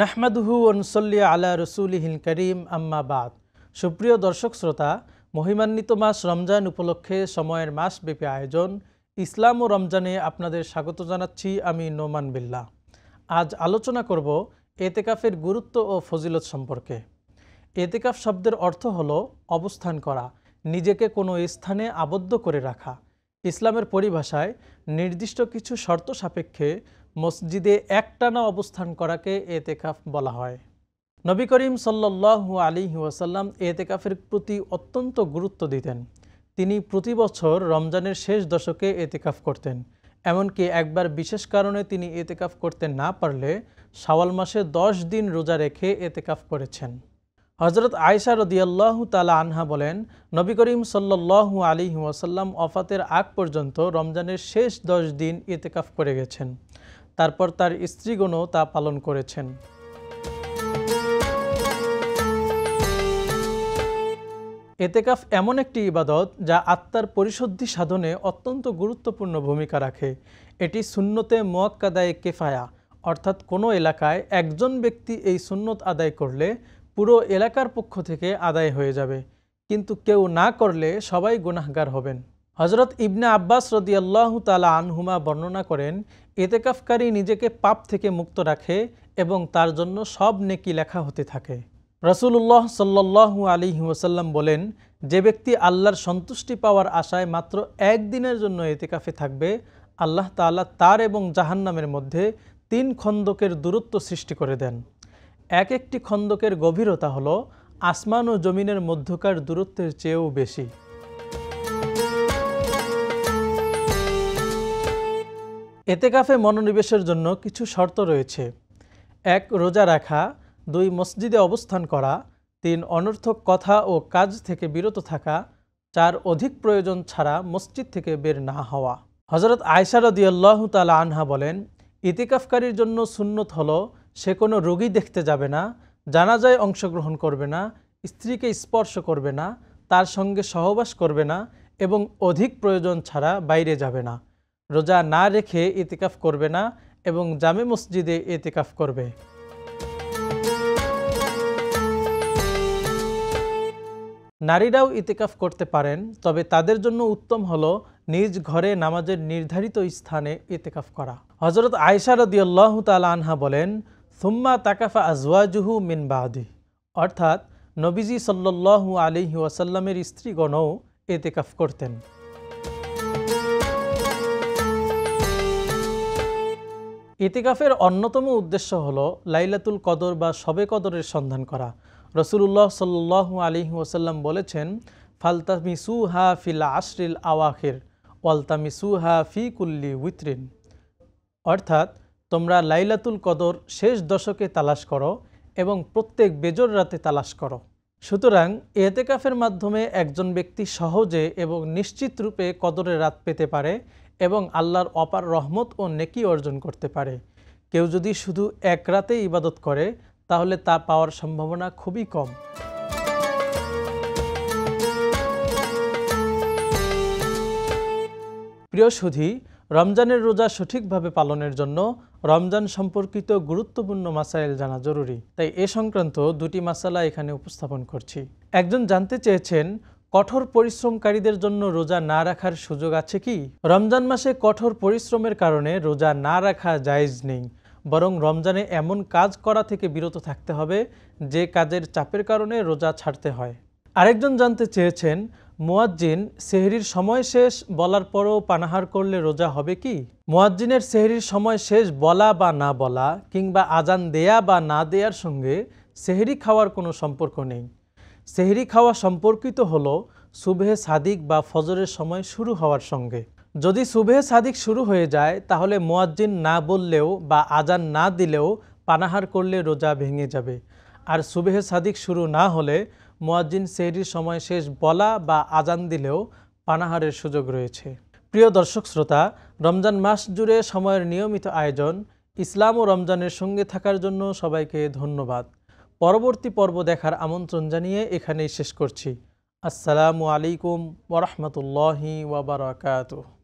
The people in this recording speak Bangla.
নাহমাদুহু ওয়া নুসাল্লি আলা রাসূলিহিল কারীম আম্মা বাদ। সুপ্রিয় দর্শক শ্রোতা, মহিমান্বিত মাস রমজান উপলক্ষে সময়ের মাসব্যাপী আয়োজন ইসলাম ও রমজানে আপনাদের স্বাগত জানাচ্ছি আমি নোমান বিল্লাহ। আজ আলোচনা করব এতেকাফের গুরুত্ব ও ফজিলত সম্পর্কে। এতেকাফ শব্দের অর্থ হলো অবস্থান করা, নিজেকে কোনো স্থানে আবদ্ধ করে রাখা। ইসলামের পরিভাষায় নির্দিষ্ট কিছু শর্ত সাপেক্ষে মসজিদে একটানা অবস্থান করাকে এতেকাফ বলা হয়। নবী করিম সাল্লাল্লাহু আলাইহি ওয়াসাল্লাম এতেকাফের প্রতি অত্যন্ত গুরুত্ব দিতেন। তিনি প্রতি বছর রমজানের শেষ দশকে এতেকাফ করতেন। এমনকি একবার বিশেষ কারণে তিনি এতেকাফ করতে না পারলে শাওয়াল মাসে 10 দিন রোজা রেখে এতেকাফ করেছেন। হযরত আয়েশা রাদিয়াল্লাহু তাআলা আনহা বলেন, নবী করিম সাল্লাল্লাহু আলাইহি ওয়াসাল্লাম ওয়াফাতের আগ পর্যন্ত রমজানের শেষ 10 দিন ইতিকাফ করে গেছেন। তারপর তার স্ত্রীগণও তা পালন করেছেন। এতেকাফ এমন একটি ইবাদত যা আত্মার পরিশুদ্ধি সাধনে অত্যন্ত গুরুত্বপূর্ণ ভূমিকা রাখে। এটি সুন্নতে মুআক্কাদায়ে কিফায়া, অর্থাৎ কোনো এলাকায় একজন ব্যক্তি এই সুন্নত আদায় করলে পুরো এলাকার পক্ষ থেকে আদায় হয়ে যাবে, কিন্তু কেউ না করলে সবাই গুনাহগার হবেন। হযরত ইবনে আব্বাস রাদিয়াল্লাহু তাআলা আনহুমা বর্ণনা করেন, এতেকাফকারী নিজেকে পাপ থেকে মুক্ত রাখে এবং তার জন্য সব নেকি লেখা হতে থাকে। রাসূলুল্লাহ সাল্লাল্লাহু আলাইহি ওয়াসাল্লাম বলেন, যে ব্যক্তি আল্লাহর সন্তুষ্টি পাওয়ার আশায় মাত্র একদিনের জন্য এতেকাফে থাকবে, আল্লাহ তাআলা তার এবং জাহান্নামের মধ্যে 3 খন্দকের দূরত্ব সৃষ্টি করে দেন। এক একটি খন্দকের গভীরতা হলো আসমান ও জমিনের মধ্যকার দূরত্বের চেয়েও বেশি। এতেকাফে মনোনিবেশের জন্য কিছু শর্ত রয়েছে। 1. রোজা রাখা, 2. মসজিদে অবস্থান করা, 3. অনর্থক কথা ও কাজ থেকে বিরত থাকা, 4. অধিক প্রয়োজন ছাড়া মসজিদ থেকে বের না হওয়া। হযরত আয়েশা রাদিয়াল্লাহু তাআলা আনহা বলেন, ইতিকাফকারীর জন্য সুন্নত হলো সে কোনো রোগী দেখতে যাবে না, জানাজায় অংশগ্রহণ করবে না, স্ত্রীকে স্পর্শ করবে না, তার সঙ্গে সহবাস করবে না এবং অধিক প্রয়োজন ছাড়া বাইরে যাবে না। রোজা না রেখে ইতিকাফ করবে না এবং জামে মসজিদে ইতিকাফ করবে। নারীরাও ইতিকাফ করতে পারেন, তবে তাদের জন্য উত্তম হলো নিজ ঘরে নামাজের নির্ধারিত স্থানে ইতিকাফ করা। হযরত আয়েশা রাদিয়াল্লাহু তাআলা আনহা বলেন, সুম্মা তাকাফা আজওয়াজুহু মিন বাদি, অর্থাৎ নবীজি সাল্লাল্লাহু আলাইহি ওয়াসাল্লামের স্ত্রীগণও ইতিকাফ করতেন। ইতিকাফের অন্যতম উদ্দেশ্য হলো লাইলাতুল কদর বা শবে কদরের সন্ধান করা। রাসূলুল্লাহ সাল্লাল্লাহু আলাইহি ওয়াসাল্লাম বলেছেন, ফালতামিসুহা ফিল আশরিল আওয়াখির ওয়ালতামিসুহা ফি কুল্লি উইতরিন, অর্থাৎ তোমরা লাইলাতুল কদর শেষ দশকে তালাশ করো এবং প্রত্যেক বেজর রাতে তালাশ করো। সুতরাং এতেকাফের মাধ্যমে একজন ব্যক্তি সহজে এবং নিশ্চিত রূপে কদরের রাত পেতে পারে এবং আল্লাহর অপার রহমত ও নেকি অর্জন করতে পারে। কেউ যদি শুধু এক রাতে ইবাদত করে তাহলে তা পাওয়ার সম্ভাবনা খুবই কম। প্রিয় সুধী, রমজানের রোজা সঠিকভাবে পালনের জন্য রমজান সম্পর্কিত গুরুত্বপূর্ণ মাসাইল জানা জরুরি। তাই এ সংক্রান্ত 2টি মাসালা এখানে উপস্থাপন করছি। একজন জানতে চেয়েছেন, কঠোর পরিশ্রমকারীদের জন্য রোজা না রাখার সুযোগ আছে কি? রমজান মাসে কঠোর পরিশ্রমের কারণে রোজা না রাখা জায়েজ নেই, বরং রমজানে এমন কাজ করা থেকে বিরত থাকতে হবে যে কাজের চাপের কারণে রোজা ছাড়তে হয়। আরেকজন জানতে চেয়েছেন, মুয়াজ্জিন সেহরির সময় শেষ বলার পরও পানাহার করলে রোজা হবে কি? মুয়াজ্জিনের সেহরির সময় শেষ বলা বা না বলা কিংবা আজান দেয়া বা না দেয়ার সঙ্গে সেহরি খাওয়ার কোনো সম্পর্ক নেই। সেহরি খাওয়া সম্পর্কিত হলো সুবহে সাদিক বা ফজরের সময় শুরু হওয়ার সঙ্গে। যদি সুবহে সাদিক শুরু হয়ে যায় তাহলে মুয়াজ্জিন না বললেও বা আজান না দিলেও পানাহার করলে রোজা ভেঙে যাবে। আর সুবহে সাদিক শুরু না হলে মুয়াজ্জিন সেহরির সময় শেষ বলা বা আজান দিলেও পানাহারের সুযোগ রয়েছে। প্রিয় দর্শক শ্রোতা, রমজান মাস জুড়ে সময়ের নিয়মিত আয়োজন ইসলাম ও রমজানের সঙ্গে থাকার জন্য সবাইকে ধন্যবাদ। পরবর্তী পর্ব দেখার আমন্ত্রণ জানিয়ে এখানেই শেষ করছি। আসসালামু আলাইকুম ওয়া রাহমাতুল্লাহি ওয়া বারাকাতুহু।